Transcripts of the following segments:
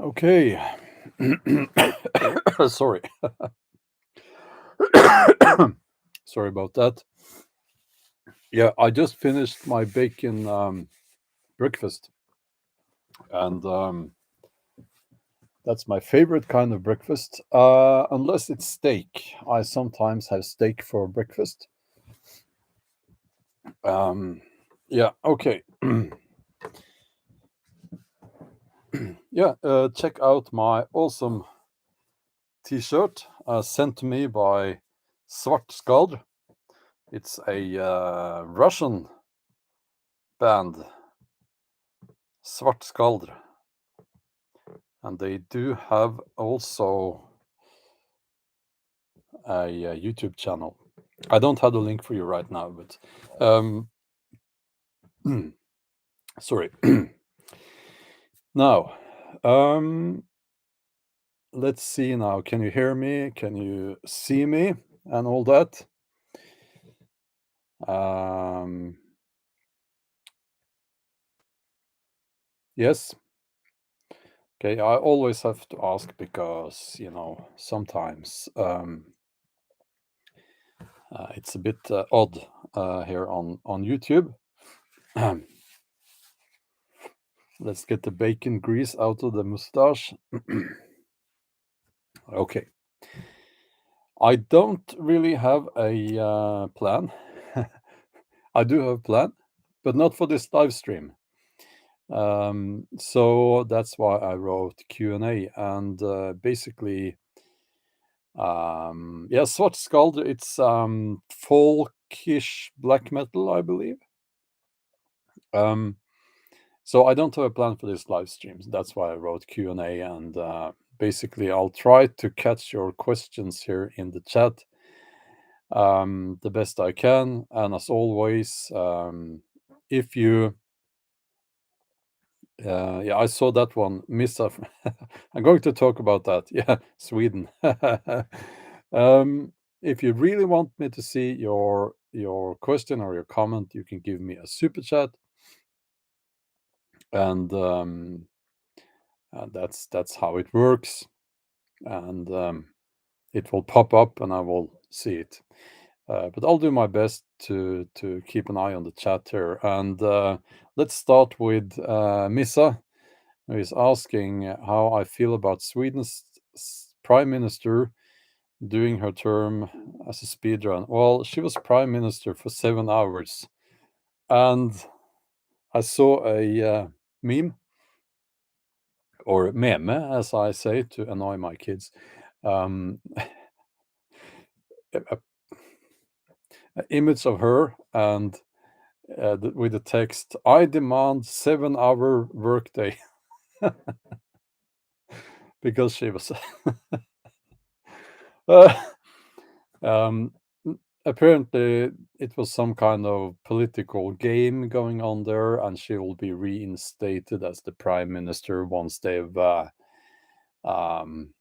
Okay. Sorry. Sorry about that. Yeah, I just finished my bacon breakfast, and that's my favorite kind of breakfast. Unless it's steak, I sometimes have steak for breakfast. Yeah. Okay. Yeah. Check out my awesome T-shirt sent to me by Svartskald. It's a Russian band, Svartskald, and they do have also a YouTube channel. I don't have the link for you right now, but sorry. Now, let's see now. Can you hear me? Can you see me and all that? Yes. Okay, I always have to ask because, sometimes it's a bit odd here on YouTube. Let's get the bacon grease out of the mustache. Okay. I don't really have a plan. I do have a plan, but not for this live stream. So that's why I wrote Q&A, and basically, yeah, Svartskald, it's folkish black metal, I believe. So I don't have a plan for this live stream. That's why I wrote Q&A, and basically I'll try to catch your questions here in the chat the best I can. And as always, if you yeah, I saw that one. Missa. I'm going to talk about that. Yeah, Sweden. If you really want me to see your question or your comment, you can give me a super chat, and that's how it works. And it will pop up, and I will see it. But I'll do my best to keep an eye on the chat here. And let's start with Missa, who is asking how I feel about Sweden's prime minister doing her term as a speedrun. Well, she was prime minister for 7 hours, and I saw a meme, or meme, as I say to annoy my kids. A image of her, and with the text, "I demand 7-hour workday," because she was um, apparently it was some kind of political game going on there, and she will be reinstated as the prime minister once they've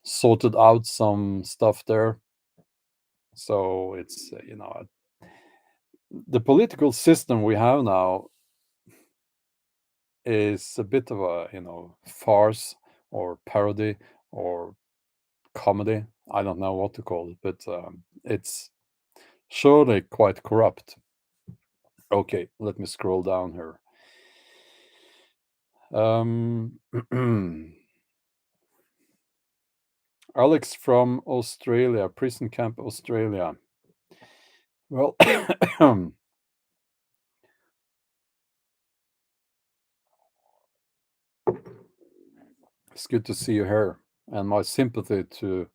sorted out some stuff there. So it's the political system we have now is a bit of a farce or parody or comedy. I don't know what to call it, but it's surely quite corrupt. Okay, let me scroll down here. Alex from Australia, prison camp Australia. Well, it's good to see you here, and my sympathy to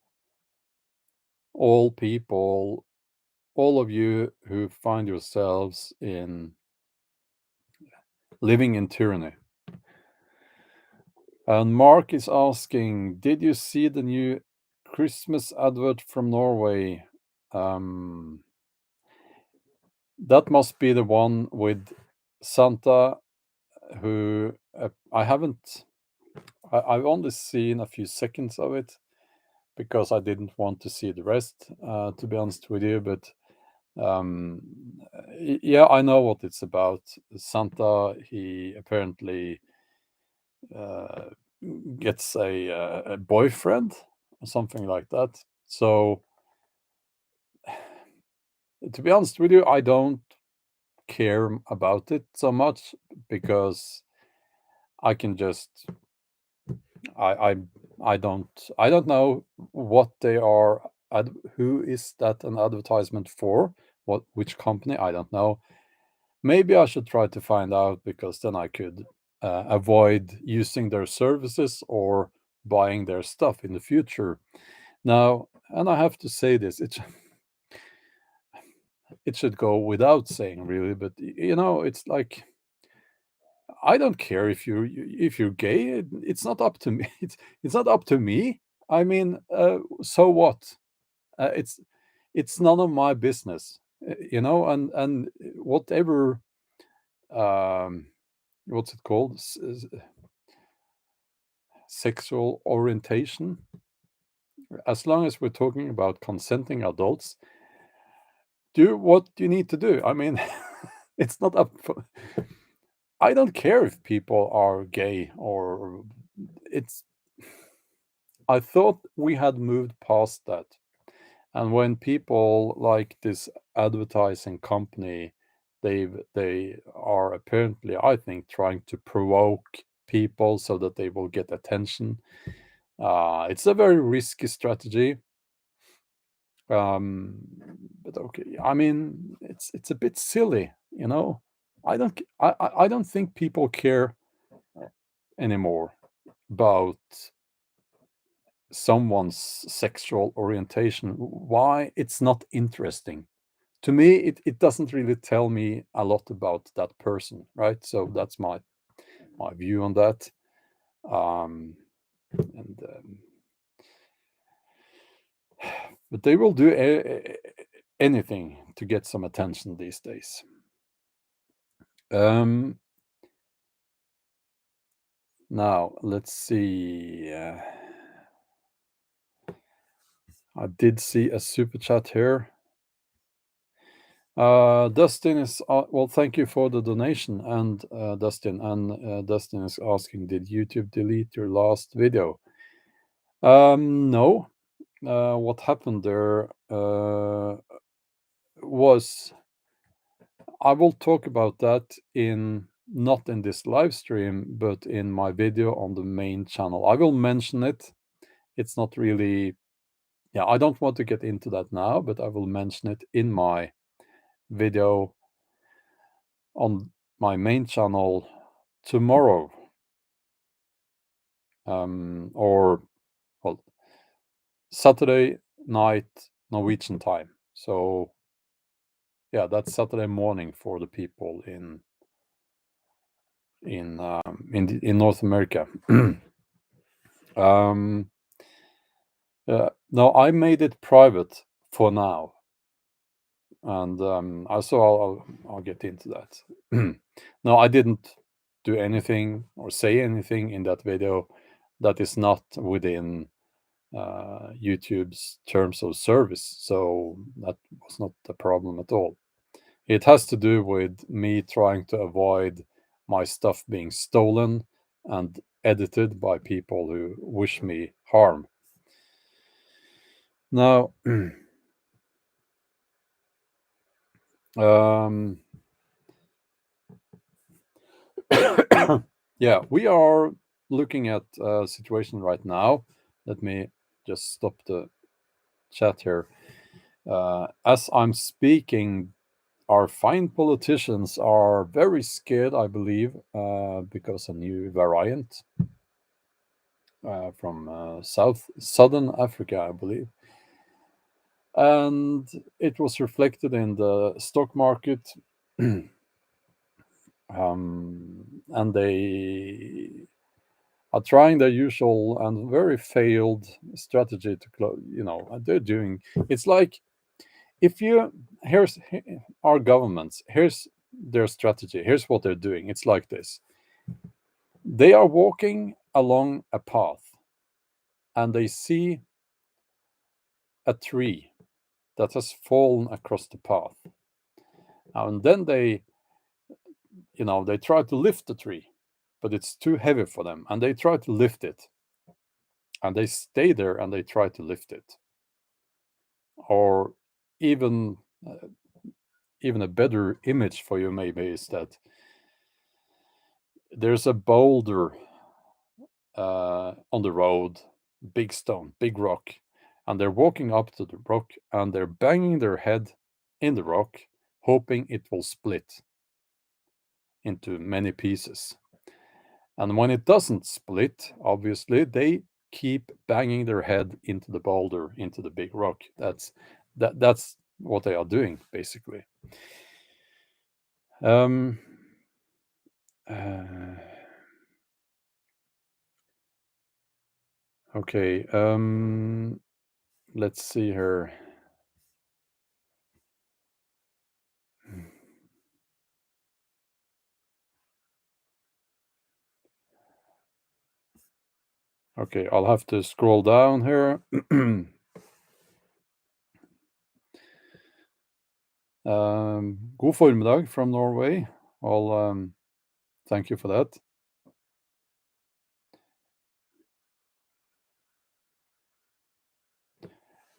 all people, all of you who find yourselves in living in tyranny. And Mark is asking, did you see the new Christmas advert from Norway? That must be the one with Santa, who I've only seen a few seconds of it because I didn't want to see the rest, to be honest with you. But yeah, I know what it's about. Santa, he apparently gets a boyfriend or something like that. So, to be honest with you, I don't care about it so much because I can just I I I don't know what they are who is that an advertisement for? Which company? I don't know. Maybe I should try to find out because then I could avoid using their services or buying their stuff in the future. Now, and I have to say this, it should go without saying really, but it's like I don't care if you're gay. It's not up to me. It's not up to me. I mean, so what? It's none of my business, and whatever um, what's it called? Sexual orientation. As long as we're talking about consenting adults, do what you need to do. I mean, it's not up for. I don't care if people are gay or it's. I thought we had moved past that. And when people like this advertising company, they are apparently, I think, trying to provoke people so that they will get attention. It's a very risky strategy. Um, but okay, I mean, it's a bit silly, you know. I don't think people care anymore about someone's sexual orientation. Why? It's not interesting. To me, it doesn't really tell me a lot about that person, right? So that's my view on that. Um, and but they will do anything to get some attention these days. Um, Now let's see. I did see a super chat here. Dustin is well. Thank you for the donation, and Dustin. And Dustin is asking, did YouTube delete your last video? No. What happened there was I will talk about that in not in this live stream, but in my video on the main channel. I will mention it. It's not really, yeah, I don't want to get into that now, but I will mention it in my video on my main channel tomorrow. Or well, Saturday night Norwegian time. So yeah, that's Saturday morning for the people in North America. um, no, I made it private for now, and I'll get into that. No, I didn't do anything or say anything in that video that is not within YouTube's terms of service, so that was not a problem at all. It has to do with me trying to avoid my stuff being stolen and edited by people who wish me harm. Now, um, yeah, we are looking at a situation right now. Let me just stop the chat here. As I'm speaking, our fine politicians are very scared, I believe, because a new variant from southern Africa, I believe, and it was reflected in the stock market. And they are trying their usual and very failed strategy to close. They're doing. It's like if you here's our governments. Here's their strategy. Here's what they're doing. It's like this. They are walking along a path and they see a tree that has fallen across the path. And then they try to lift the tree, but it's too heavy for them, and they try to lift it, and they stay there and they try to lift it. Or even even a better image for you maybe is that there's a boulder on the road, big stone, big rock, and they're walking up to the rock and they're banging their head in the rock, hoping it will split into many pieces. And when it doesn't split, obviously, they keep banging their head into the boulder, into the big rock. That's what they are doing, basically. Um, uh, okay. Let's see here. Okay, I'll have to scroll down here. God formiddag from Norway. Well, thank you for that.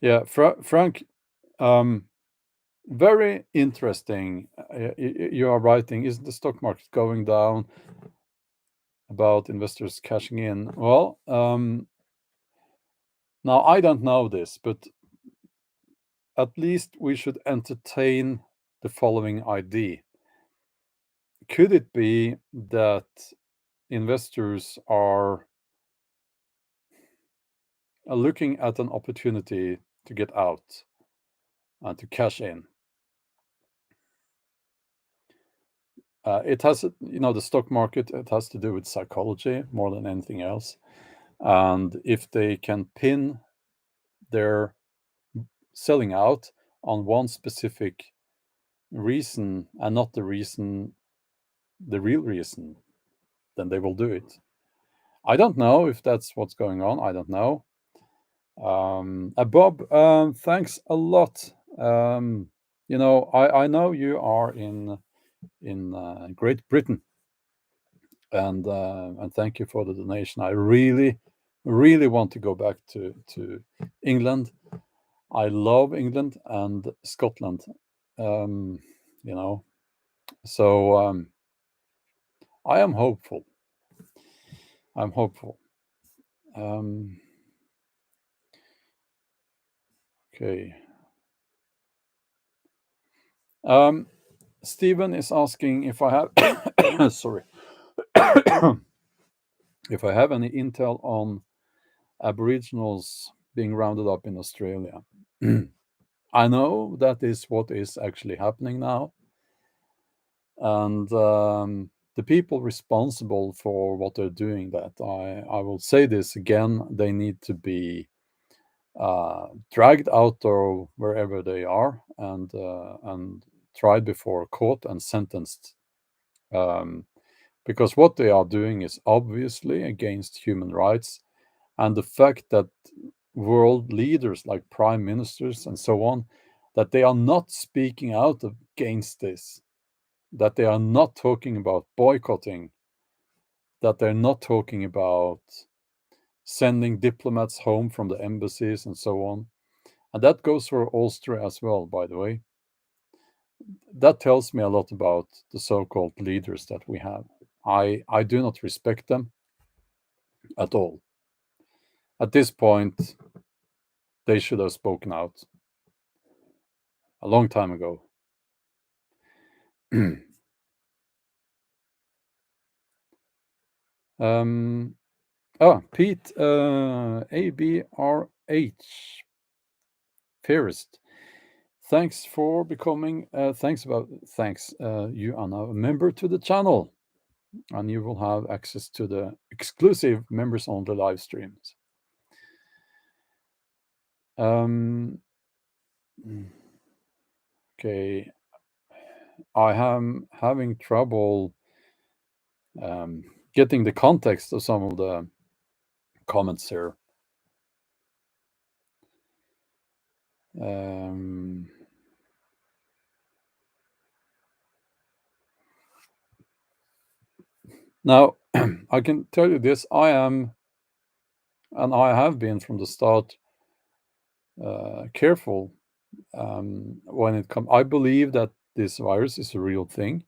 Yeah, Frank, very interesting. You are writing, isn't the stock market going down? About investors cashing in. Well, now I don't know this, but at least we should entertain the following idea. Could it be that investors are looking at an opportunity to get out and to cash in? It has, the stock market, it has to do with psychology more than anything else. And if they can pin their selling out on one specific reason and not the real reason, then they will do it. I don't know if that's what's going on. I don't know. Bob, thanks a lot. I know you are in Great Britain, and thank you for the donation. I really, really want to go back to England. I love England and Scotland. Um, you know, so I am hopeful. I'm hopeful. Okay. Stephen is asking if I have sorry, if I have any intel on Aboriginals being rounded up in Australia. I know that is what is actually happening now, and the people responsible for what they're doing, that I will say this again, they need to be dragged out or wherever they are and tried before court and sentenced, because what they are doing is obviously against human rights, and the fact that world leaders like prime ministers and so on, that they are not speaking out against this, that they are not talking about boycotting, that they're not talking about sending diplomats home from the embassies and so on. And that goes for Austria as well, by the way. That tells me a lot about the so-called leaders that we have. I do not respect them at all. At this point, they should have spoken out a long time ago. Pete, ABRH, Fairest. Thanks for becoming. Thanks. You are now a member to the channel, and you will have access to the exclusive members-only live streams. Okay, I am having trouble getting the context of some of the comments here. Now, I can tell you this: I am, and I have been from the start, careful when it comes. I believe that this virus is a real thing,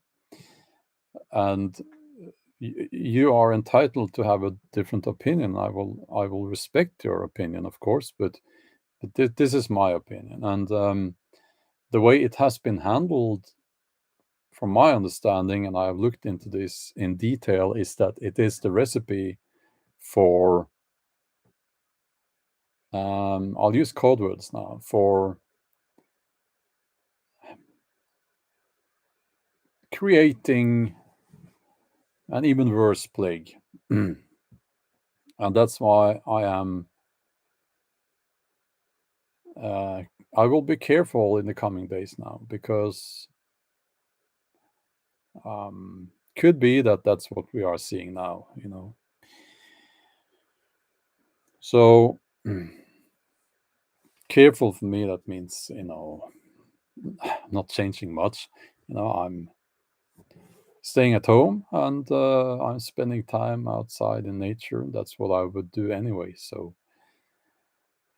and you are entitled to have a different opinion. I will respect your opinion, of course, but this is my opinion, and the way it has been handled, from my understanding, and I have looked into this in detail, is that it is the recipe for, I'll use code words now, for creating an even worse plague. And that's why uh, I will be careful in the coming days now, because could be that that's what we are seeing now. So careful for me, that means, not changing much. I'm staying at home, and I'm spending time outside in nature. That's what I would do anyway. So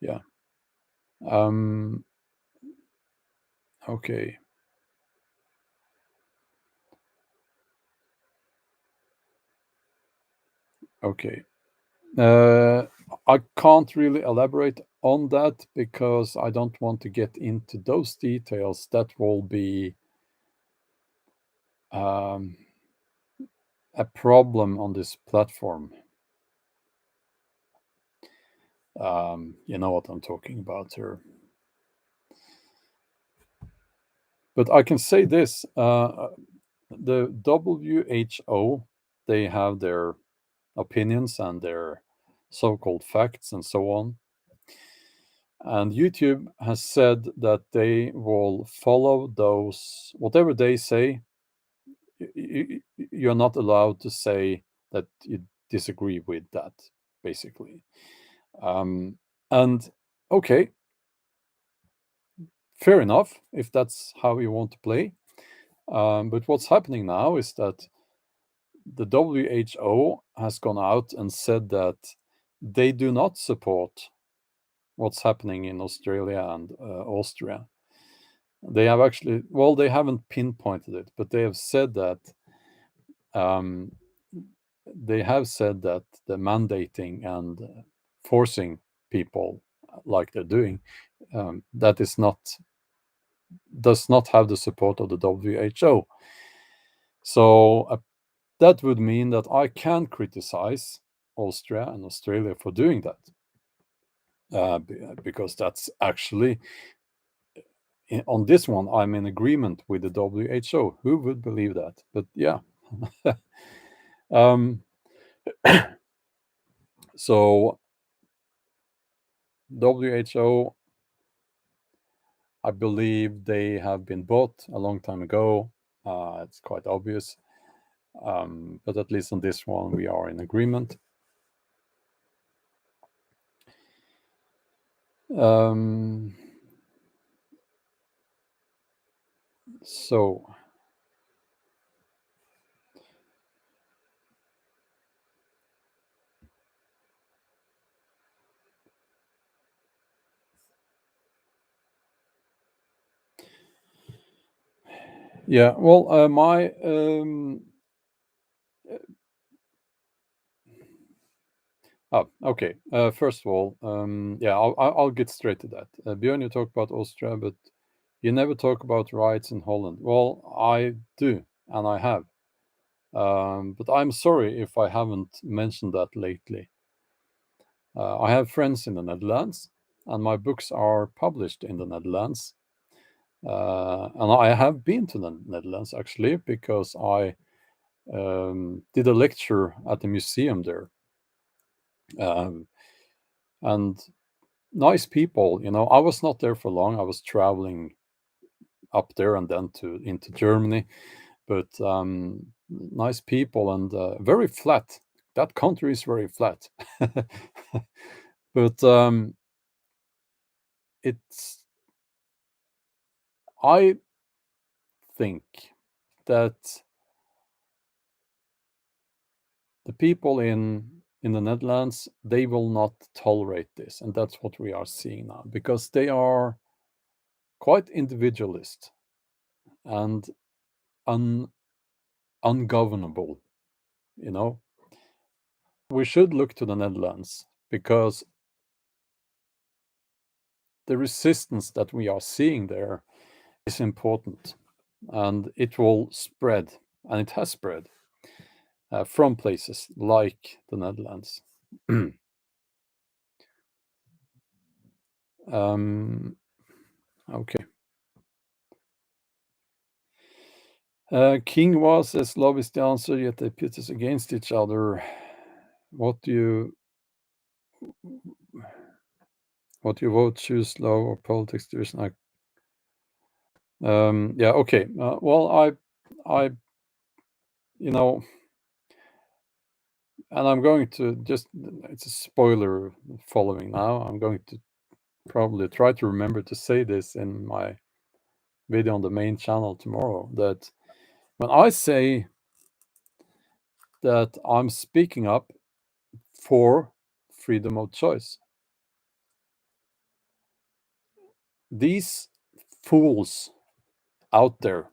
yeah. Um, okay. Okay. Uh, I can't really elaborate on that because I don't want to get into those details. That will be um, a problem on this platform. You know what I'm talking about here. But I can say this: the WHO, they have their opinions and their so-called facts and so on. And YouTube has said that they will follow those, whatever they say. You're not allowed to say that you disagree with that, basically. And okay, fair enough if that's how you want to play. But what's happening now is that the WHO has gone out and said that they do not support what's happening in Australia and Austria. They have actually, well, they haven't pinpointed it, but they have said that um, the mandating and forcing people like they're doing, that is not does not have the support of the WHO. So that would mean that I can criticize Austria and Australia for doing that, because that's actually, on this one, I'm in agreement with the WHO. Who would believe that? But yeah. um, so WHO, I believe they have been bought a long time ago. It's quite obvious. But at least on this one, we are in agreement. Um, so yeah, well, my oh, okay. First of all, yeah, I'll get straight to that. Bjorn, you talk about Austria, but you never talk about riots in Holland. Well, I do, and I have. But I'm sorry if I haven't mentioned that lately. I have friends in the Netherlands, and my books are published in the Netherlands. And I have been to the Netherlands actually because I did a lecture at the museum there. Um, and nice people, I was not there for long. I was traveling up there and then into Germany, but nice people and very flat. That country is very flat. But it's I think that the people in the Netherlands, they will not tolerate this, and that's what we are seeing now, because they are quite individualist and ungovernable. You know, we should look to the Netherlands because the resistance that we are seeing there is important, and it will spread, and it has spread from places like the Netherlands. Okay. King was as love is the answer, yet they pit us against each other. What do you vote? Choose love or politics division? Yeah. Okay. Well, I, you know, and I'm going to just, it's a spoiler following now. I'm going to probably try to remember to say this in my video on the main channel tomorrow, that when I say that I'm speaking up for freedom of choice, these fools out there,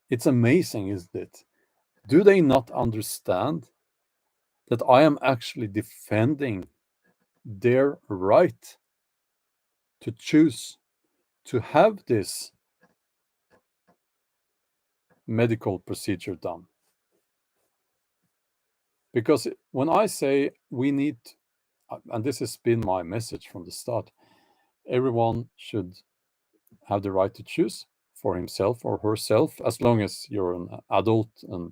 it's amazing, isn't it? Do they not understand that I am actually defending their right to choose to have this medical procedure done? Because when I say we need, and this has been my message from the start, everyone should have the right to choose for himself or herself, as long as you're an adult. And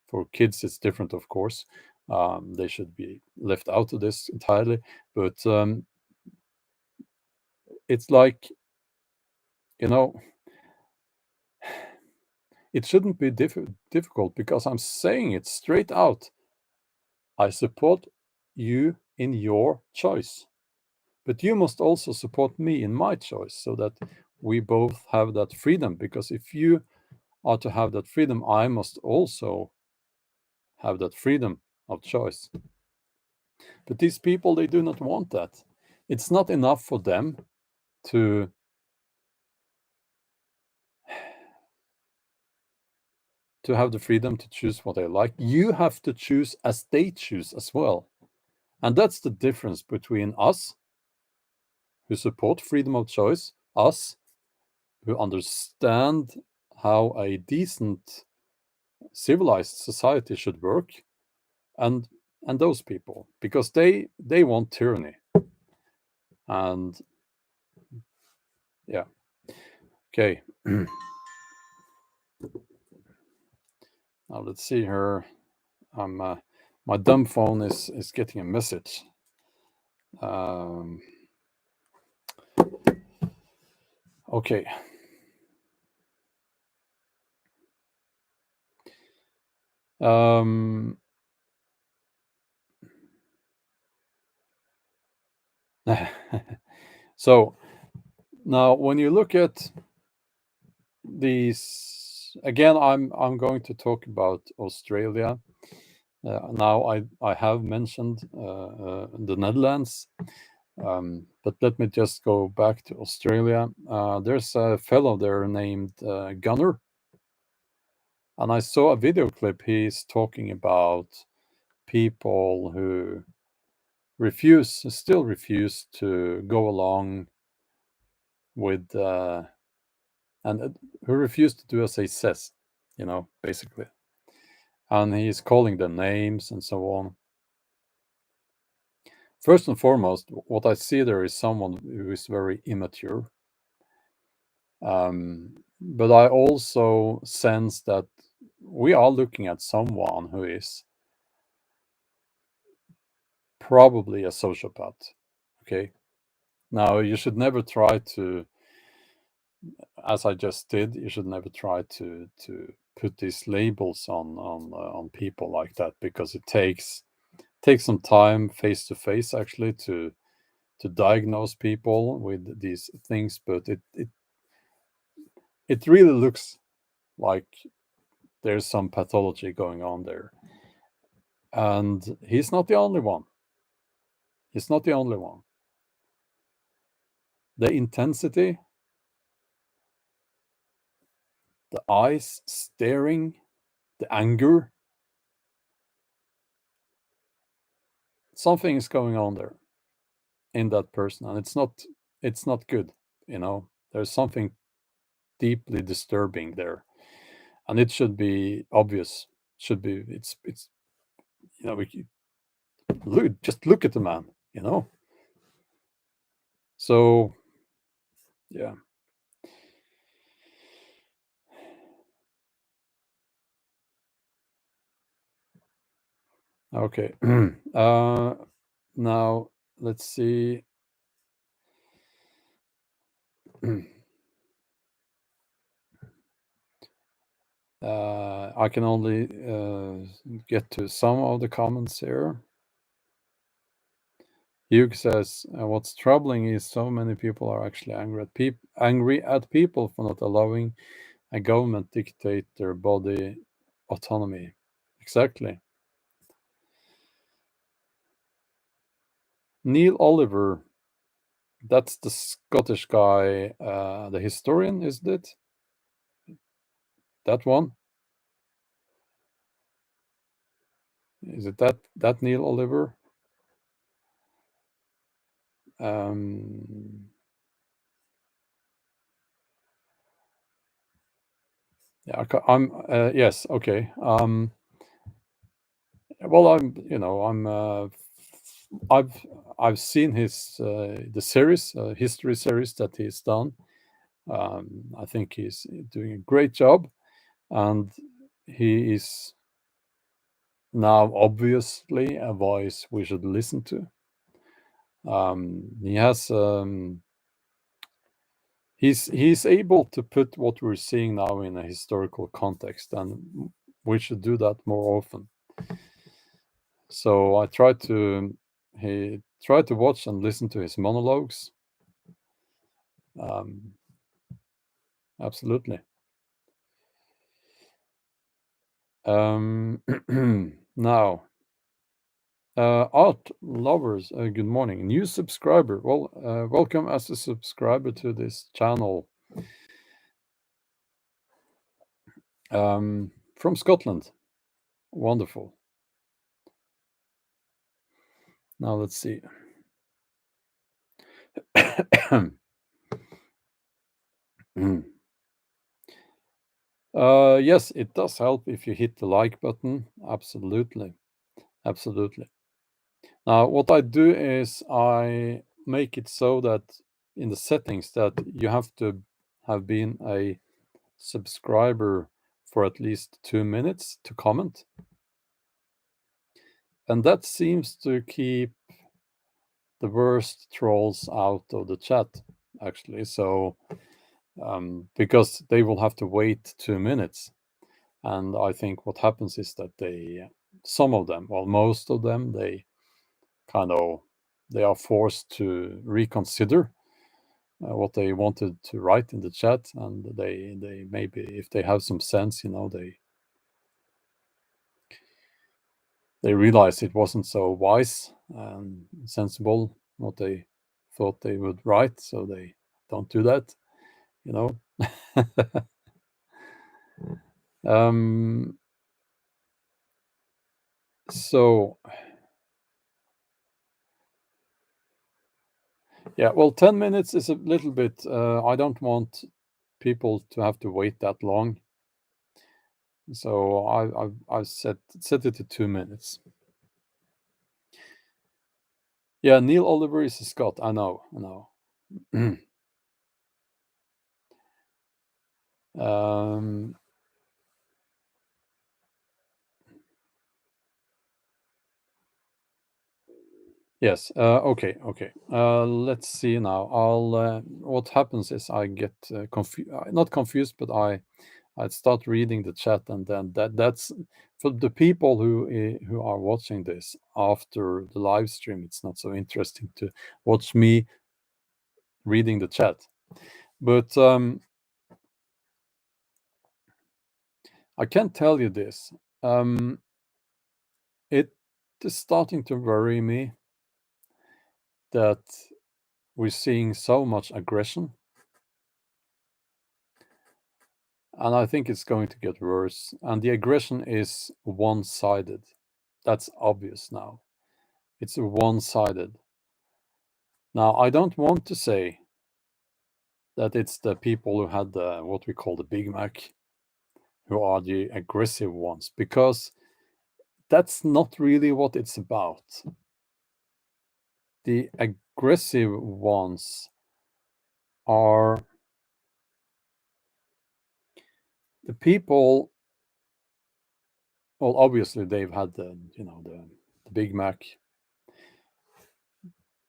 for kids, it's different, of course. They should be left out of this entirely. But it's like, you know, it shouldn't be difficult, because I'm saying it straight out. I support you in your choice, but you must also support me in my choice, so that we both have that freedom. Because if you are to have that freedom, I must also have that freedom of choice. But these people, they do not want that. It's not enough for them to have the freedom to choose what they like. You have to choose as they choose as well. And that's the difference between us, who support freedom of choice, us who understand how a decent, civilized society should work, and those people, because they want tyranny. And yeah. Okay. Now let's see here. My dumb phone is getting a message. Okay. So now, when you look at these, again, I'm going to talk about Australia. Now I have mentioned the Netherlands, but let me just go back to Australia. There's a fellow there named Gunner, and I saw a video clip. He's talking about people who still refuse to go along with, and who refuse to do as he says, basically. And he's calling them names and so on. First and foremost, what I see there is someone who is very immature. But I also sense that we are looking at someone who is probably a sociopath. Okay. Now, you should never try to, as I just did, you should never try to put these labels on people like that, because it takes some time face to face, actually, to diagnose people with these things. But it really looks like there's some pathology going on there. And he's not the only one. He's not the only one. The intensity, the eyes staring, the anger, something is going on there in that person, and it's not good, there's something deeply disturbing there, and it should be obvious. Should be it's we just look at the man. So yeah. Okay. Now let's see. I can only get to some of the comments here. Hugh says, "What's troubling is so many people are actually angry at people for not allowing a government dictate their body autonomy." Exactly. Neil Oliver, that's the Scottish guy, the historian, isn't it? That one? Is it that Neil Oliver? Yeah, I'm yes, okay. Well, I've seen his the series, history series that he's done. I think he's doing a great job, and he is now obviously a voice we should listen to. He has he's able to put what we're seeing now in a historical context, and we should do that more often. So I tried to watch and listen to his monologues. Absolutely. Now, art lovers, good morning. New subscriber. Well, welcome as a subscriber to this channel. From Scotland. Wonderful. Now let's see. Yes, it does help if you hit the like button. Absolutely. Absolutely. Now, what I do is I make it so that in the settings that you have to have been a subscriber for at least 2 minutes to comment. And that seems to keep the worst trolls out of the chat, actually. So, because they will have to wait 2 minutes. And I think what happens is that some of them, well, most of them, they are forced to reconsider what they wanted to write in the chat, and they maybe, if they have some sense, they realize it wasn't so wise and sensible what they thought they would write, so they don't do that. So yeah, well, 10 minutes is a little bit. I don't want people to have to wait that long, so I set it to 2 minutes. Yeah, Neil Oliver is a Scot. I know. Yes. Okay. Let's see now. What happens is I get not confused, but I start reading the chat, and then that's for the people who are watching this after the live stream. It's not so interesting to watch me reading the chat, but I can tell you this. It is starting to worry me that we're seeing so much aggression. And I think it's going to get worse. And the aggression is one-sided. That's obvious now. It's one-sided. Now, I don't want to say that it's the people who had what we call the Big Mac who are the aggressive ones, because that's not really what it's about. The aggressive ones are the people. Well, obviously they've had the Big Mac,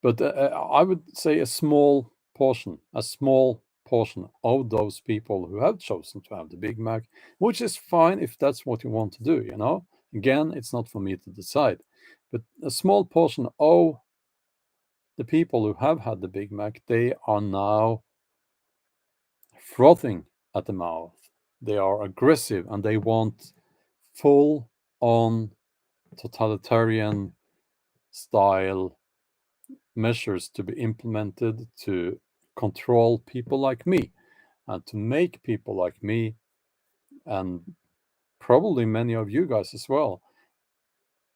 but I would say a small portion of those people who have chosen to have the Big Mac, which is fine if that's what you want to do. Again, it's not for me to decide, but a small portion of the people who have had the Big Mac, they are now frothing at the mouth. They are aggressive and they want full on totalitarian style measures to be implemented to control people like me and to make people like me, and probably many of you guys as well,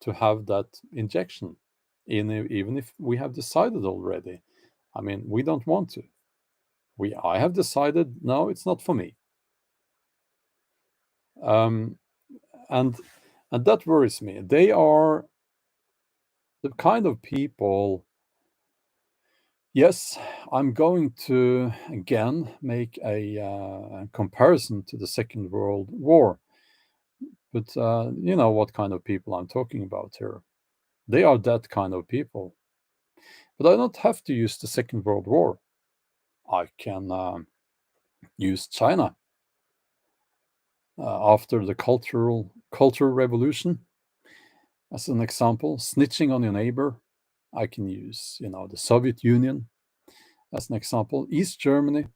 to have that injection, even if we have decided already. I mean, we don't want to. I have decided, no, it's not for me. Um, and that worries me. They are the kind of people. Yes, I'm going to again make a comparison to the Second World War, but you know what kind of people I'm talking about here. They are that kind of people. But I don't have to use the Second World War. I can use China after the cultural revolution as an example. Snitching on your neighbor. I can use the Soviet Union as an example. East Germany.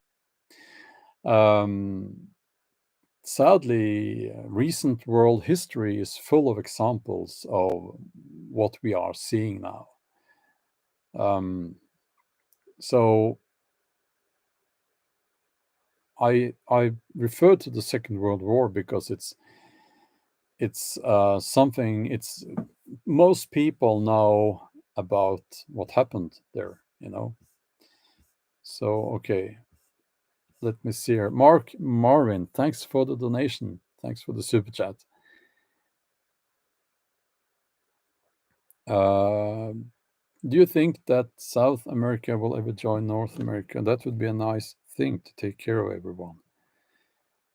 Sadly, recent world history is full of examples of what we are seeing now. So I refer to the Second World War because it's something. It's most people know about what happened there. So okay, let me see here. Marvin, thanks for the donation. Thanks for the super chat. Do you think that South America will ever join North America? That would be a nice thing to take care of everyone.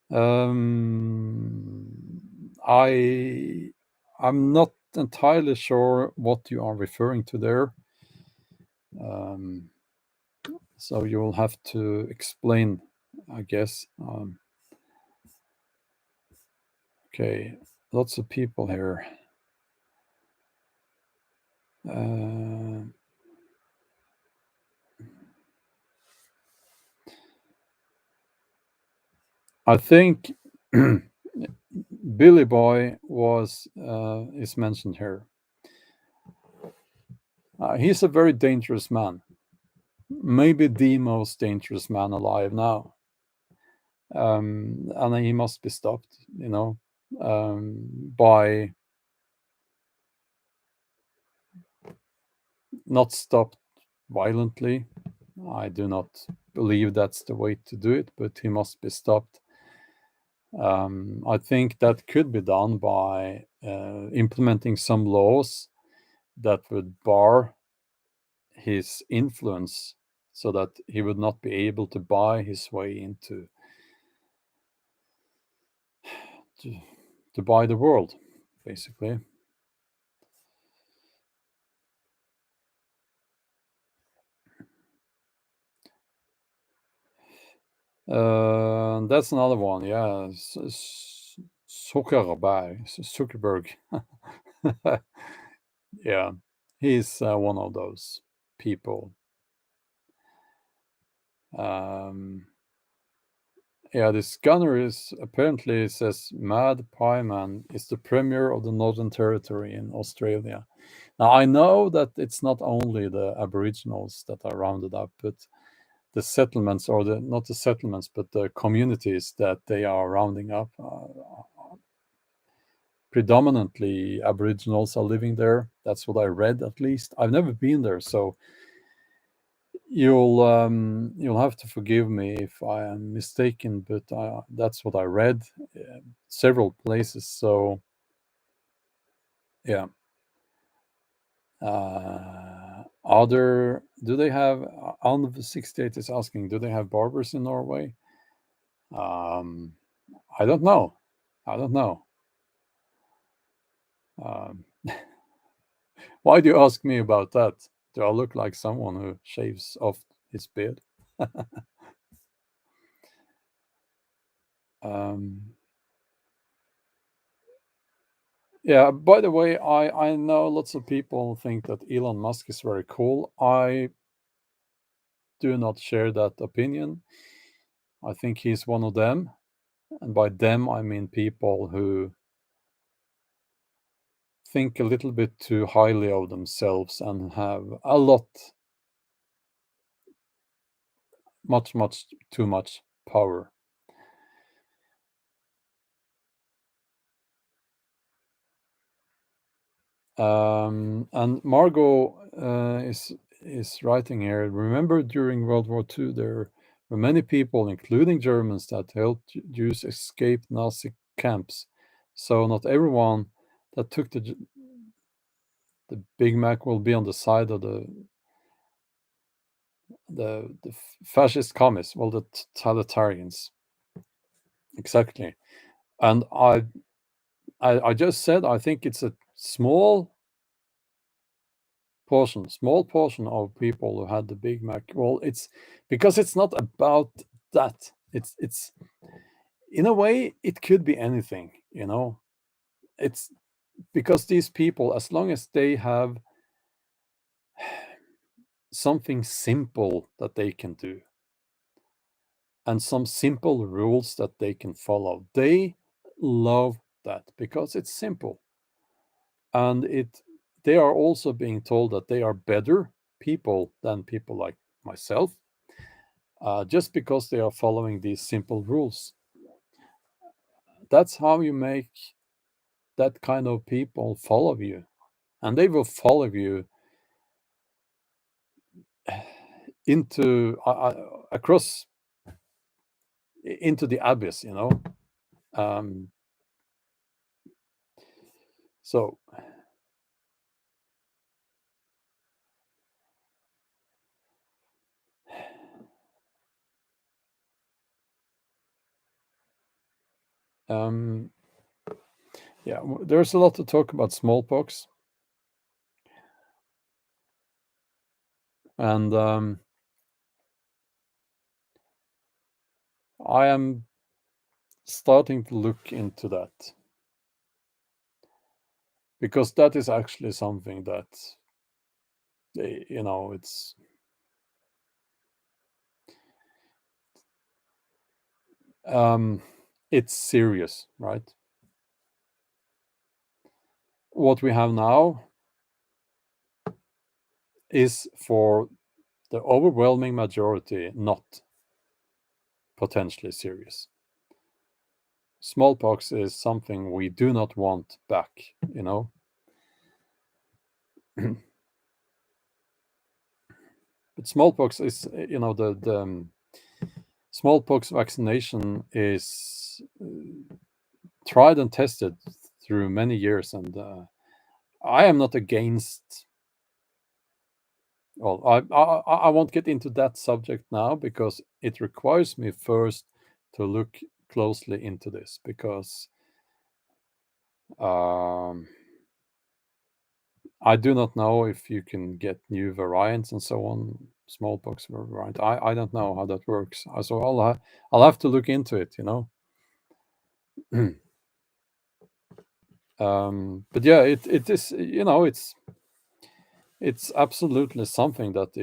I'm not entirely sure what you are referring to there. So you will have to explain, I guess. Okay, lots of people here. I think Billy Boy is mentioned here. He's a very dangerous man, maybe the most dangerous man alive now, and he must be stopped. By not stopped violently. I do not believe that's the way to do it, but he must be stopped. I think that could be done by implementing some laws that would bar his influence so that he would not be able to buy his way into to buy the world, basically. That's another one. Yeah, Zuckerberg. Yeah, he's one of those people. Yeah, this gunner is apparently says Mad Pie Man is the premier of the Northern Territory in Australia. Now I know that it's not only the Aboriginals that are rounded up, but the settlements, or the not the settlements, but the communities that they are rounding up. Predominantly Aboriginals are living there. That's what I read, at least. I've never been there, so you'll have to forgive me if I am mistaken, but that's what I read several places. So yeah, other do they have? On the 68 is asking, do they have barbers in Norway? Um, I don't know. I don't know. Um, why do you ask me about that? Do I look like someone who shaves off his beard? um, Yeah, by the way, I know lots of people think that Elon Musk is very cool. I do not share that opinion. I think he's one of them. And by them, I mean people who think a little bit too highly of themselves and have a lot, much too much power. And Margot is writing here. Remember, during World War II, there were many people, including Germans, that helped Jews escape Nazi camps. So not everyone that took the Big Mac will be on the side of the fascist communists, well, the totalitarians. Exactly. And I just said I think it's a small portion of people who had the Big Mac. Well, it's because it's not about that. It's in a way it could be anything, you know. It's because these people, as long as they have something simple that they can do and some simple rules that they can follow, they love that because it's simple. And they are also being told that they are better people than people like myself, just because they are following these simple rules. That's how you make that kind of people follow you, and they will follow you into across into the abyss, you know. Um, so um, yeah, there's a lot to talk about smallpox, and I am starting to look into that because that is actually something that you know um, it's serious, right? What we have now is for the overwhelming majority not potentially serious. Smallpox is something we do not want back, you know. But smallpox is, you know, the smallpox vaccination is tried and tested through many years, and I am not against. Well, I won't get into that subject now because it requires me first to look closely into this because um, I do not know if you can get new variants and so on. Smallpox variant. I don't know how that works. So I'll have to look into it. You know. But yeah, it is. You know, it's absolutely something that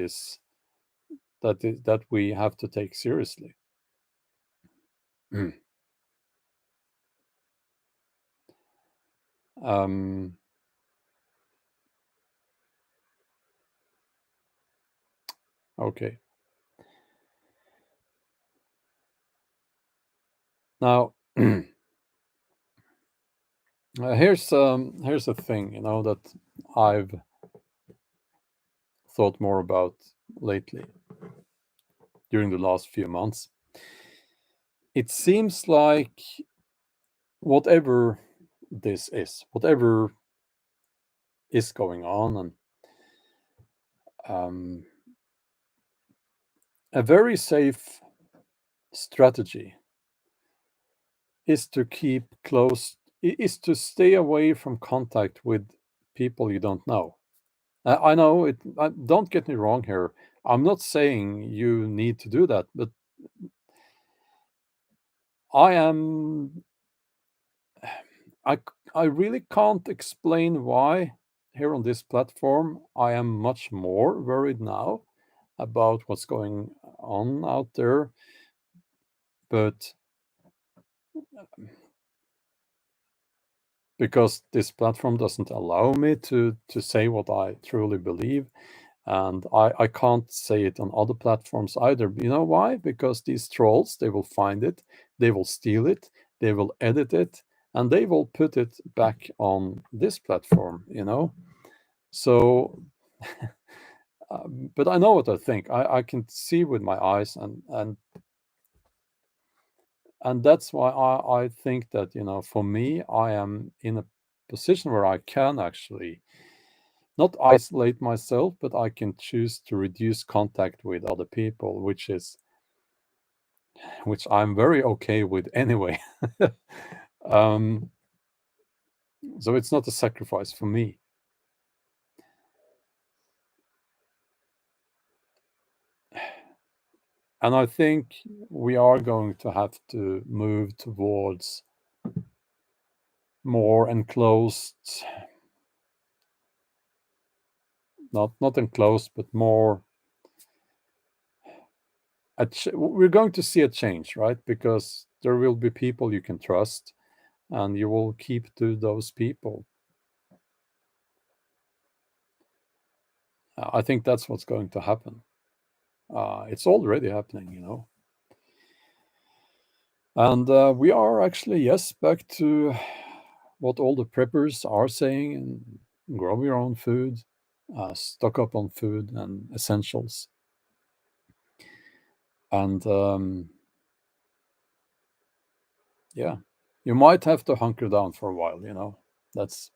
we have to take seriously. um, okay. Now, here's a thing, that I've thought more about lately during the last few months. It seems like whatever this is, whatever is going on, and um, a very safe strategy is to keep close, is to stay away from contact with people you don't know. I know it. Don't get me wrong here. I'm not saying you need to do that, but I am. I I really can't explain why here on this platform I am much more worried now about what's going on out there, but because this platform doesn't allow me to say what I truly believe, and I can't say it on other platforms either. You know why? Because these trolls, they will find it, they will steal it, they will edit it, and they will put it back on this platform. So, but I know what I think. I can see with my eyes, and that's why I think that for me, I am in a position where I can actually not isolate myself, but I can choose to reduce contact with other people, which I'm very okay with anyway. um, so it's not a sacrifice for me. And I think we are going to have to move towards more enclosed, not enclosed, but more. We're going to see a change, right? Because there will be people you can trust, and you will keep to those people. I think that's what's going to happen. It's already happening. And we are actually, yes, back to what all the preppers are saying, and grow your own food, stock up on food and essentials. And yeah, you might have to hunker down for a while. That's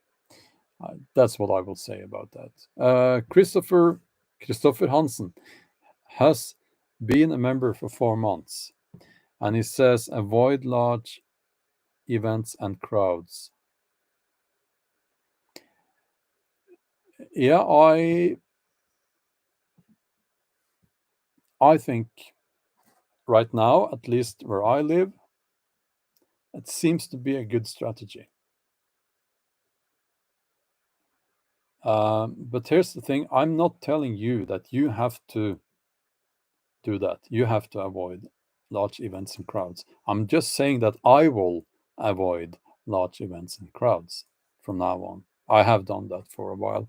that's what I will say about that. Christopher Hansen has been a member for 4 months, and he says avoid large events and crowds. Yeah, I think right now, at least where I live, it seems to be a good strategy. But here's the thing: I'm not telling you that you have to do that. You have to avoid large events and crowds. I'm just saying that I will avoid large events and crowds from now on. I have done that for a while.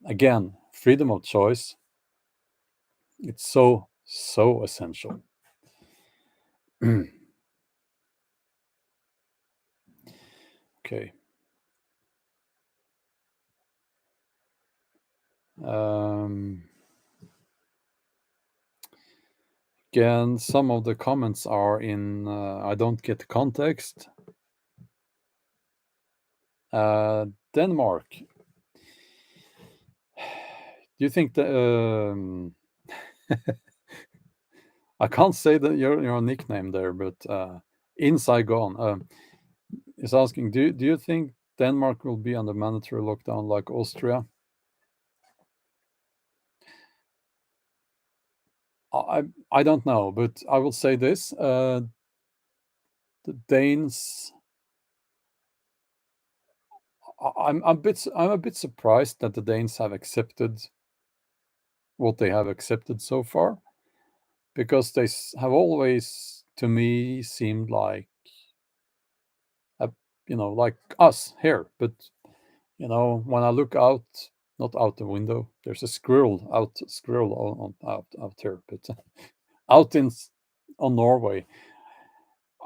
Again, freedom of choice. It's so essential. Okay. Again, some of the comments are in, I don't get the context. Denmark. Do you think that I can't say that your nickname there, but Inside Gone is asking, do you think Denmark will be under mandatory lockdown like Austria? I don't know, but I will say this: the Danes. I'm a bit surprised that the Danes have accepted what they have accepted so far, because they have always to me seemed like a, like us here. But when I look out, not out the window, there's a squirrel out here, but out on Norway,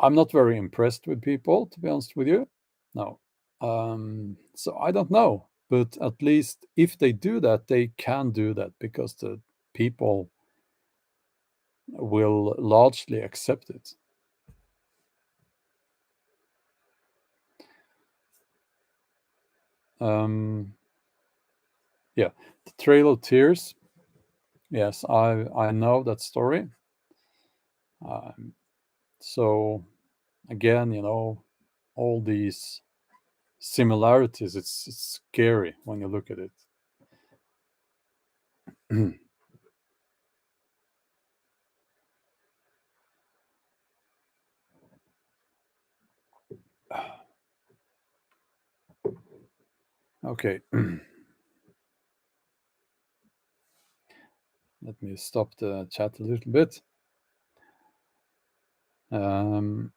I'm not very impressed with people, to be honest with you. No. So I don't know, but at least if they do that, they can do that because the people will largely accept it. Yeah, the Trail of Tears. Yes, I know that story. Um, so again, all these similarities. It's scary when you look at it. Okay. Let me stop the chat a little bit. Um,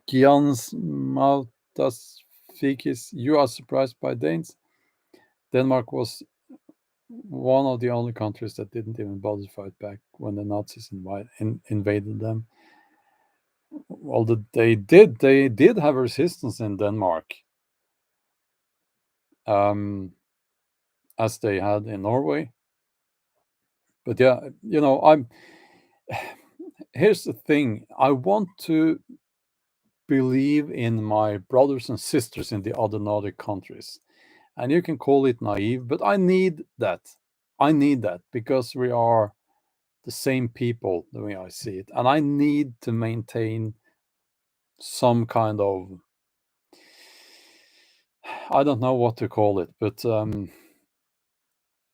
Gian's Mautas Fikis, you are surprised by Danes. Denmark was one of the only countries that didn't even bother to fight back when the Nazis invaded them. Well, they did have resistance in Denmark, as they had in Norway. But yeah, here's the thing. I want to believe in my brothers and sisters in the other Nordic countries. And you can call it naive, but I need that. I need that because we are the same people the way I see it. And I need to maintain some kind of, I don't know what to call it, but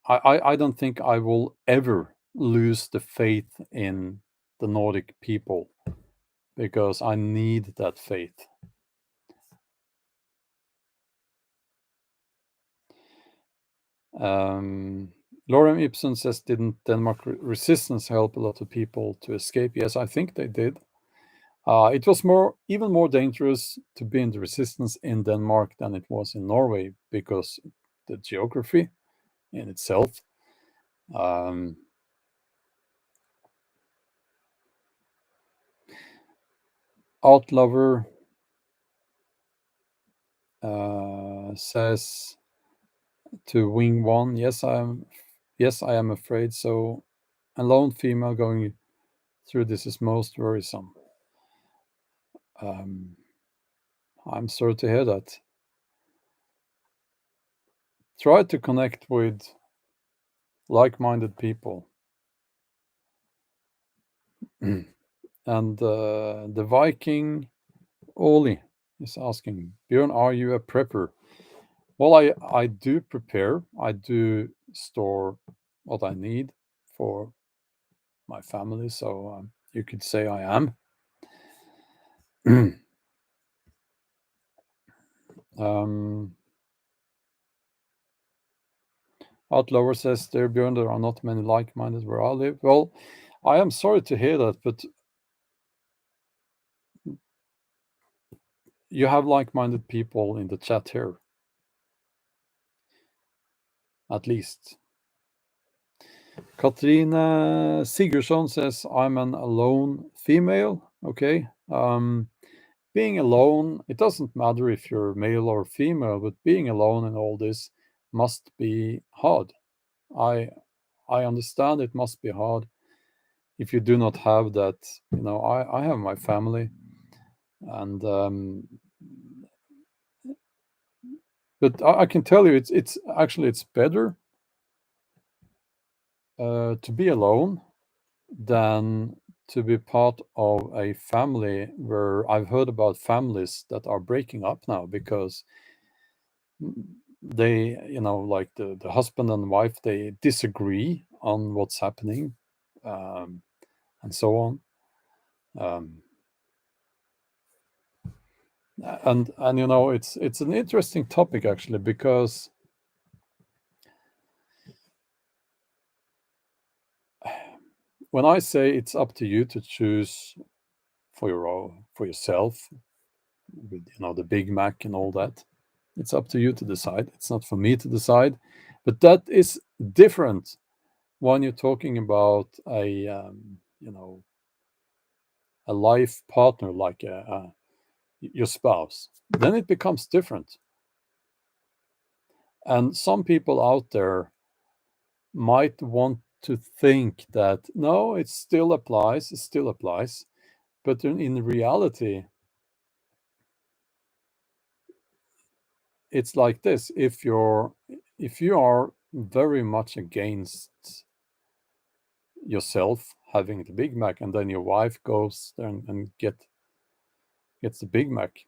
I don't think I will ever lose the faith in the Nordic people because I need that faith. Lorem Ipsum says, didn't Denmark resistance help a lot of people to escape? Yes, I think they did. It was even more dangerous to be in the resistance in Denmark than it was in Norway because the geography in itself. Outlover says to Wing One, yes, I am afraid so. A lone female going through this is most worrisome. I'm sorry to hear that. Try to connect with like-minded people. And the Viking Oli is asking, Bjorn, are you a prepper? Well, I do prepare. I do store what I need for my family, so you could say I am. Outlover says, there, Bjorn, there are not many like-minded where I live. Well, I am sorry to hear that, but you have like-minded people in the chat here, at least. Katrine Sigurdsson says, I'm an alone female. Okay. Being alone, it doesn't matter if you're male or female, but being alone in all this must be hard. I understand it must be hard if you do not have that. I have my family, and but I can tell you, it's actually it's better to be alone than to be part of a family where I've heard about families that are breaking up now because they, like the husband and wife, they disagree on what's happening, and so on. And you know, it's an interesting topic actually, because when I say it's up to you to choose for yourself, with, you know, the Big Mac and all that, it's up to you to decide. It's not for me to decide. But that is different when you're talking about a you know, a life partner, like your spouse. Then it becomes different. And some people out there might want to think that no, it still applies, but in reality, it's like this: if you are very much against yourself having the Big Mac, and then your wife goes there and gets the Big Mac,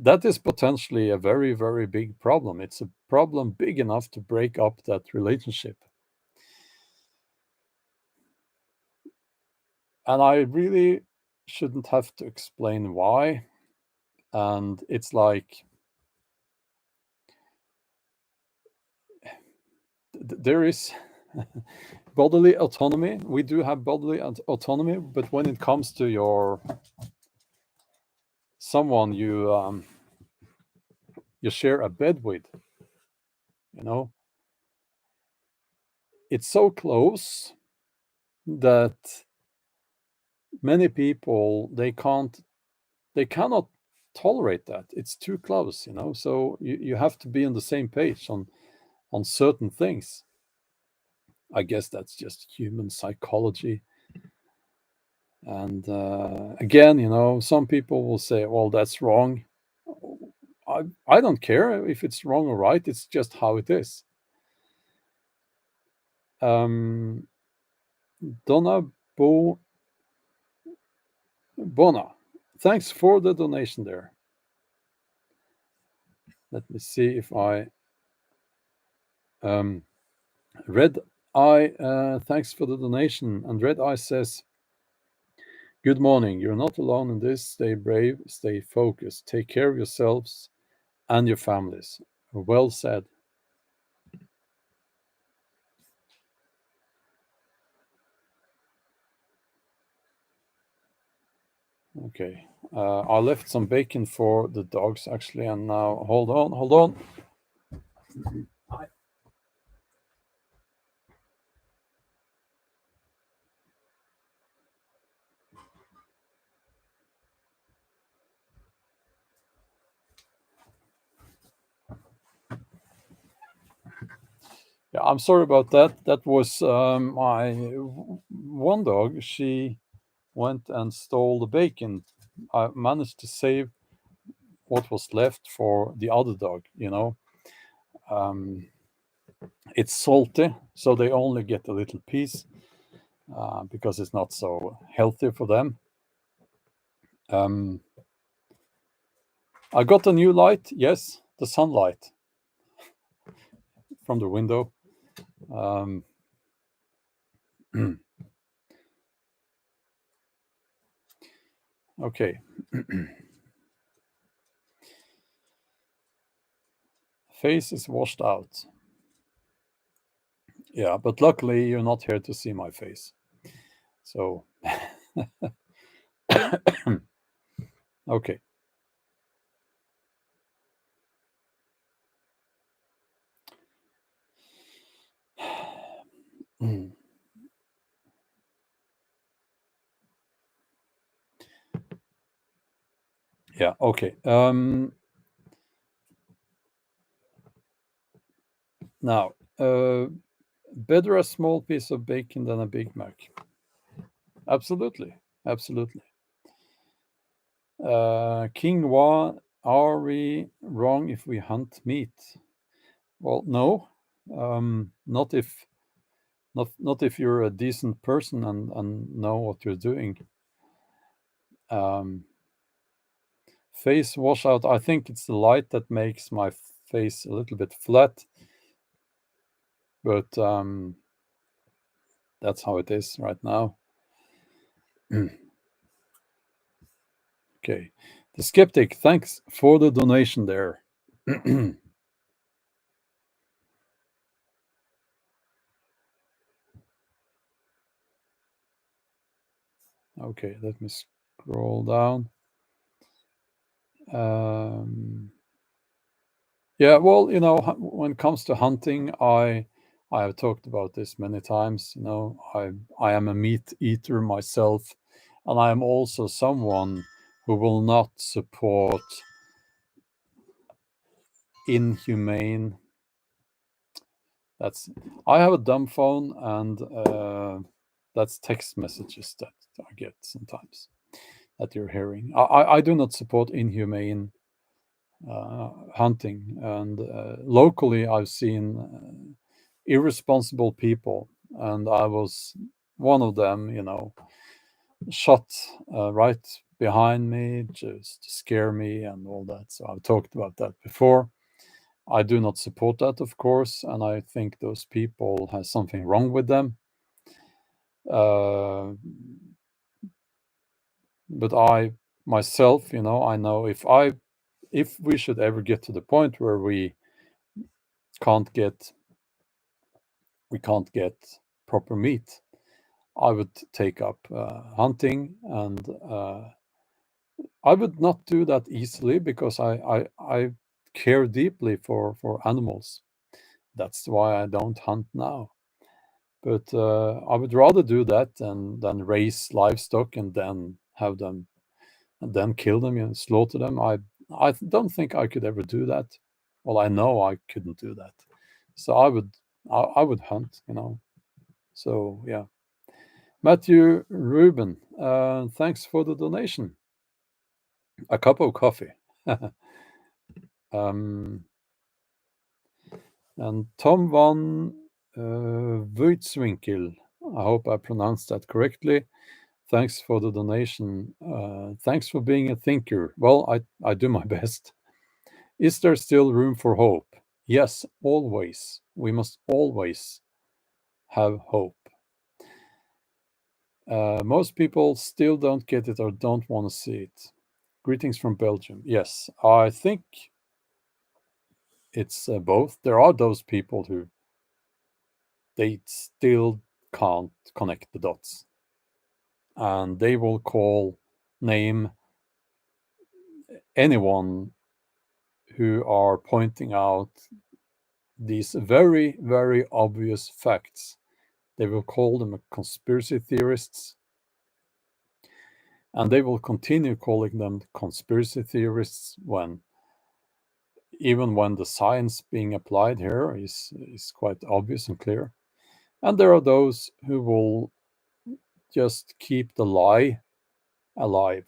that is potentially a very, very big problem. It's a problem big enough to break up that relationship. And I really shouldn't have to explain why. And it's like there is bodily autonomy. We do have bodily autonomy, but when it comes to your someone you share a bed with, you know, it's so close that many people they cannot tolerate that. It's too close, you know. So you have to be on the same page on certain things. I guess that's just human psychology. And again, you know, some people will say, well, that's wrong. I don't care if it's wrong or right. It's just how it is. Um, Donna Bona, thanks for the donation there. Let me see if I Red Eye. Thanks for the donation. And Red Eye says, "Good morning. You're not alone in this. Stay brave. Stay focused. Take care of yourselves and your families." Well said. Okay. I left some bacon for the dogs actually, and now hold on, hold on. Yeah, I'm sorry about that. That was my one dog. She went and stole the bacon. I managed to save what was left for the other dog, you know. Um, it's salty, so they only get a little piece because it's not so healthy for them. Um, I got a new light. Yes, the sunlight from the window. Um, okay. Face is washed out. Yeah, but luckily you're not here to see my face. So, okay. Yeah, okay. Now, better a small piece of bacon than a Big Mac. Absolutely. Absolutely. King Wa, are we wrong if we hunt meat? Well, no. Not if not if you're a decent person and know what you're doing. Um, face washout. I think it's the light that makes my face a little bit flat, but that's how it is right now. Okay. The Skeptic, thanks for the donation there. Okay, let me scroll down. Yeah, well, when it comes to hunting, I have talked about this many times. I am a meat eater myself, and I am also someone who will not support inhumane. I have a dumb phone, and that's text messages that I get sometimes that you're hearing. I do not support inhumane hunting, and locally I've seen irresponsible people, and I was one of them. Shot right behind me just to scare me and all that. So I've talked about that before. I do not support that, of course, and I think those people have something wrong with them. Uh, but I myself, I know if we should ever get to the point where can't get we can't get proper meat, I would take up hunting, and I would not do that easily because I care deeply for animals. That's why I don't hunt now. But I would rather do that than raise livestock and then have them and then kill them and slaughter them. I don't think I could ever do that. Well, I know I couldn't do that. So I would hunt. So yeah. Matthew Rubin, thanks for the donation. A cup of coffee. um, and Tom van Vuitswinkel, I hope I pronounced that correctly. Thanks for the donation. Thanks for being a thinker. Well, I do my best. Is there still room for hope? Yes, always. We must always have hope. Most people still don't get it or don't want to see it. Greetings from Belgium. Yes, I think it's both. There are those people who they still can't connect the dots, and they will name anyone who are pointing out these very, very obvious facts. They will call them conspiracy theorists, and they will continue calling them conspiracy theorists even when the science being applied here is quite obvious and clear. And there are those who will just keep the lie alive.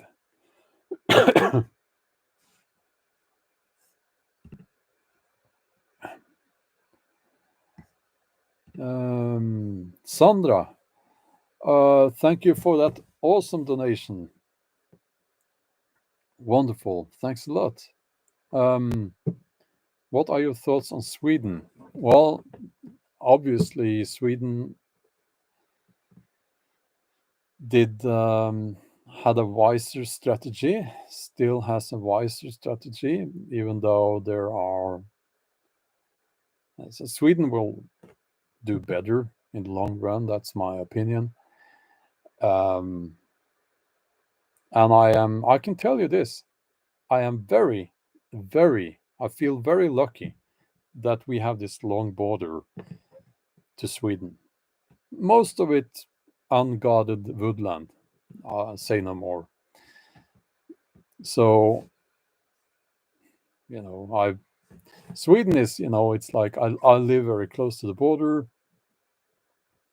Sandra, thank you for that awesome donation. Wonderful. Thanks a lot. What are your thoughts on Sweden? Well, obviously, Sweden had a wiser strategy, still has a wiser strategy, even though so Sweden will do better in the long run. That's my opinion. And I can tell you this, I am I feel very lucky that we have this long border to Sweden. Most of it unguarded woodland. Say no more. So, Sweden is, it's like I live very close to the border.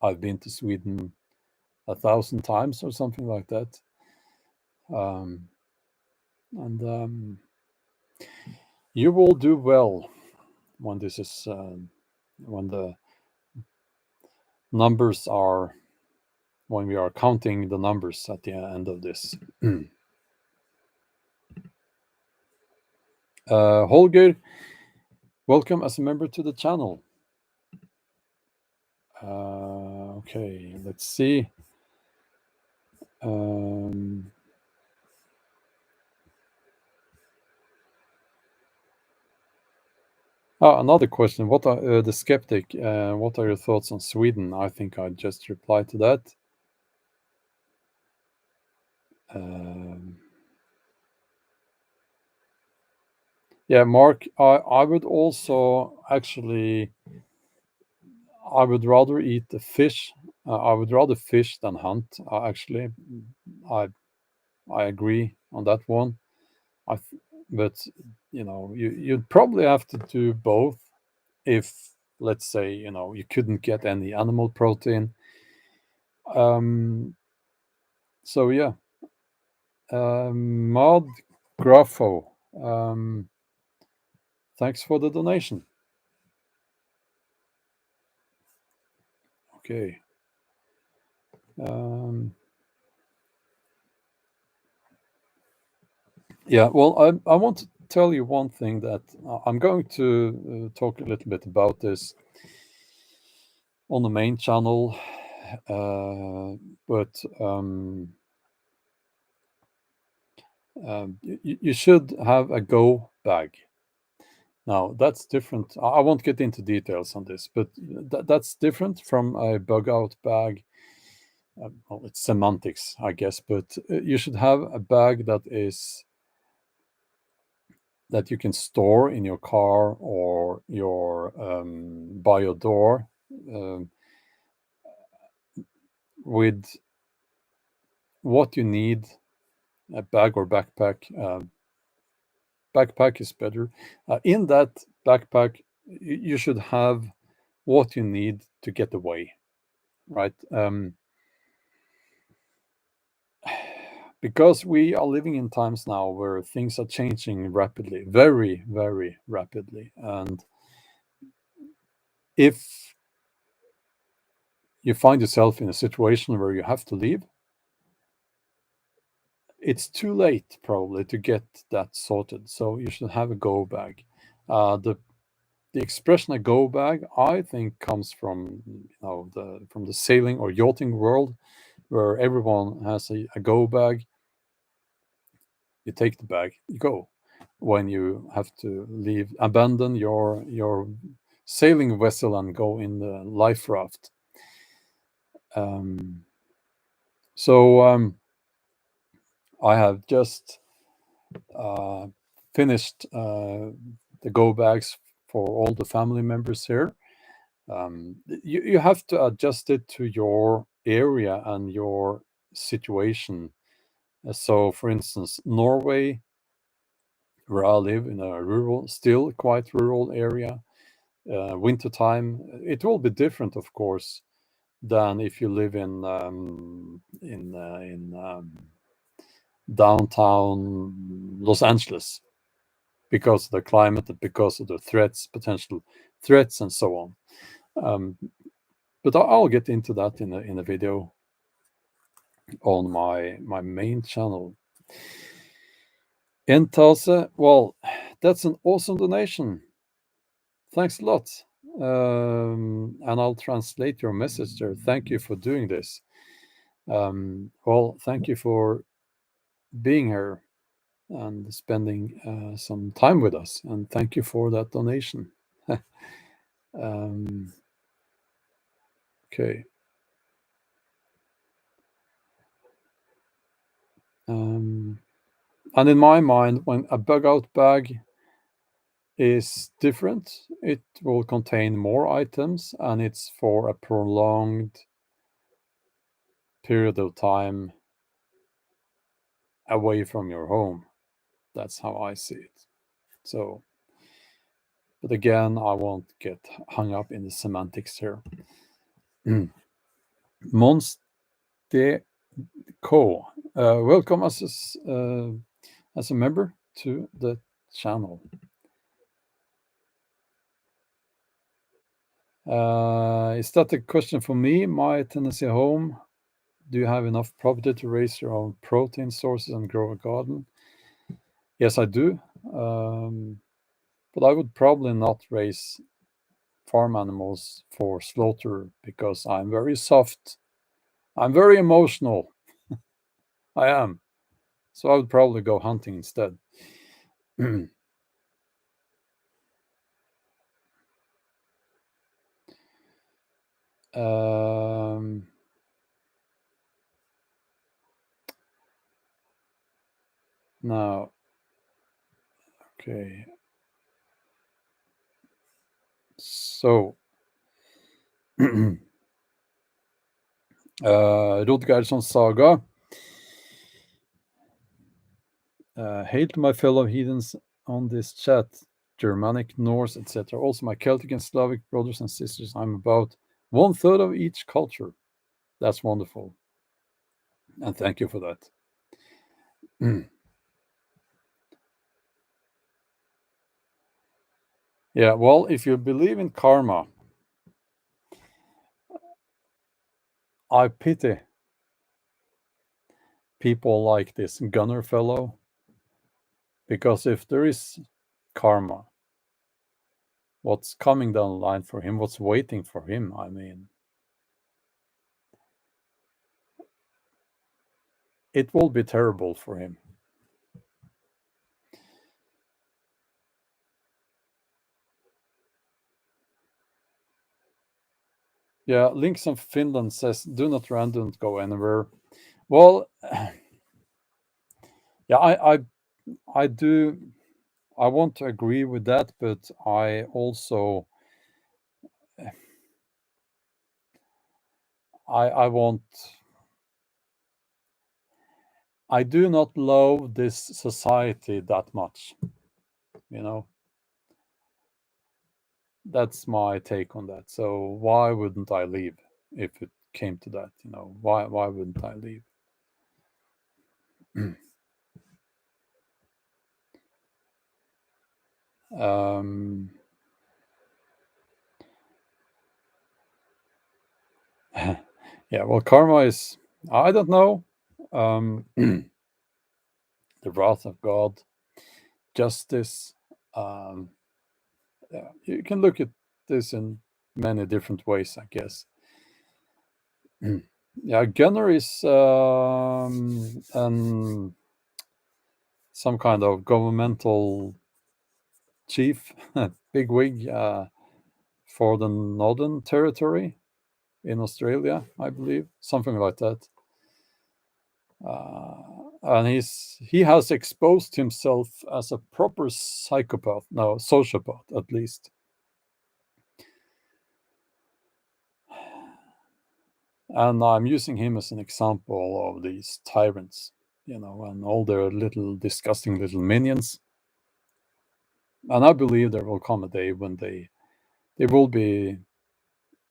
I've been to Sweden 1,000 times or something like that. And you will do well when this is when the numbers are when we are counting the numbers at the end of this. Holger, welcome as a member to the channel. Okay, let's see. Another question. What are the skeptic? What are your thoughts on Sweden? I think I just replied to that. Yeah, Mark, I would also actually, I would rather eat the fish. I would rather fish than hunt. Actually, I I agree on that one. But you'd probably have to do both if, let's say, you couldn't get any animal protein. Um, so yeah, Mod Grafo, thanks for the donation. Okay. Yeah, well, I want to tell you one thing that I'm going to talk a little bit about this on the main channel, but you should have a go bag. Now, that's different. I won't get into details on this, but that's different from a bug out bag. Well, it's semantics, I guess, but you should have a bag that you can store in your car or by your door, um, with what you need, a bag or backpack. Backpack is better. In that backpack, you should have what you need to get away, right? Because we are living in times now where things are changing rapidly, very, very rapidly. And if you find yourself in a situation where you have to leave, it's too late probably to get that sorted. So you should have a go bag. The expression a go bag, I think, comes from from the sailing or yachting world, where everyone has a go bag. You take the bag, you go. When you have to leave, abandon your sailing vessel and go in the life raft. So I have just finished the go bags for all the family members here. You have to adjust it to your area and your situation. So, for instance, Norway, where I live in a still quite rural area, wintertime, it will be different, of course, than if you live in downtown Los Angeles, because of the climate and because of the potential threats, and so on. But I'll get into that in a video on my main channel. Entase, well, that's an awesome donation. Thanks a lot. And I'll translate your message there. Thank you for doing this. Well, thank you for being here and spending some time with us. And thank you for that donation. Okay. And in my mind, when a bug out bag is different, it will contain more items and it's for a prolonged period of time away from your home. That's how I see it. So, but again, I won't get hung up in the semantics here. Mons de Co. Welcome as a member to the channel. Is that a question for me? My Tennessee home. Do you have enough property to raise your own protein sources and grow a garden? Yes, I do. But I would probably not raise farm animals for slaughter because I'm very soft. I'm very emotional. I am. So I would probably go hunting instead. Now, okay. So, Rodgeirsson Saga. Hail to my fellow heathens on this chat, Germanic, Norse, etc. Also, my Celtic and Slavic brothers and sisters. I'm about 1/3 of each culture. That's wonderful. And thank you for that. Yeah, well, if you believe in karma, I pity people like this Gunner fellow, because if there is karma, what's coming down the line for him, what's waiting for him, I mean, it will be terrible for him. Yeah, Links of Finland says, do not run, don't go anywhere. Well, yeah, I do, I want to agree with that, but I also, I want, I do not love this society that much, you know. That's my take on that. So why wouldn't I leave if it came to that? You know, why wouldn't I leave? um, yeah, well, karma is, I don't know, the wrath of God, justice. Yeah, you can look at this in many different ways, I guess. Yeah, Gunner is some kind of governmental chief, bigwig for the Northern Territory in Australia, I believe, something like that. And he has exposed himself as a proper psychopath, no, sociopath at least. And I'm using him as an example of these tyrants, you know, and all their little disgusting little minions. And I believe there will come a day when they will be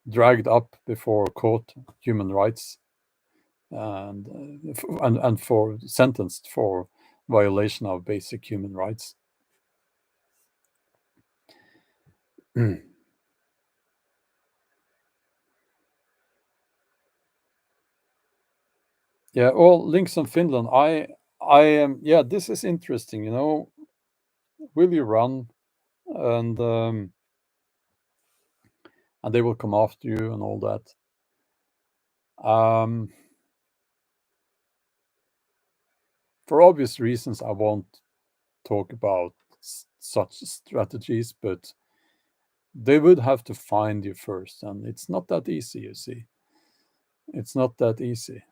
dragged up before court, human rights, and for sentenced for violation of basic human rights. Yeah, well, links on Finland. I am. Yeah, this is interesting. You know, will you run, and and they will come after you and all that. For obvious reasons, I won't talk about such strategies, but they would have to find you first, and it's not that easy. You see, it's not that easy.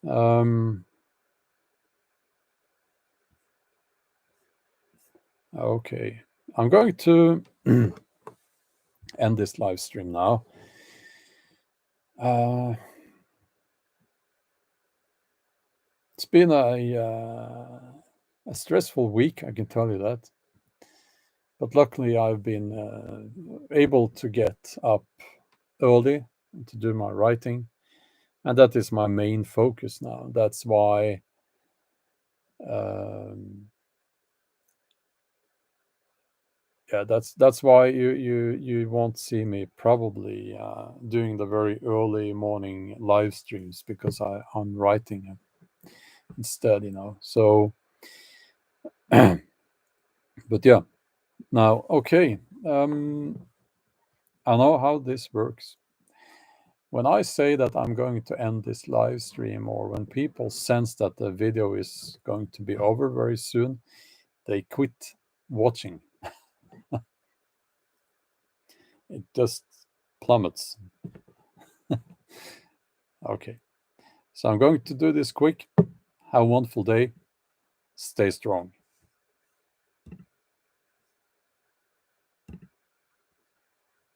um, okay, I'm going to end this live stream now. It's been a stressful week, I can tell you that. But luckily, I've been able to get up early to do my writing, and that is my main focus now. That's why um, yeah, that's why you won't see me probably doing the very early morning live streams, because I'm writing instead, you know. So, but yeah, now okay, I know how this works. when I say that I'm going to end this live stream, or when people sense that the video is going to be over very soon, they quit watching. It just plummets. Okay, so I'm going to do this quick. Have a wonderful day. Stay strong.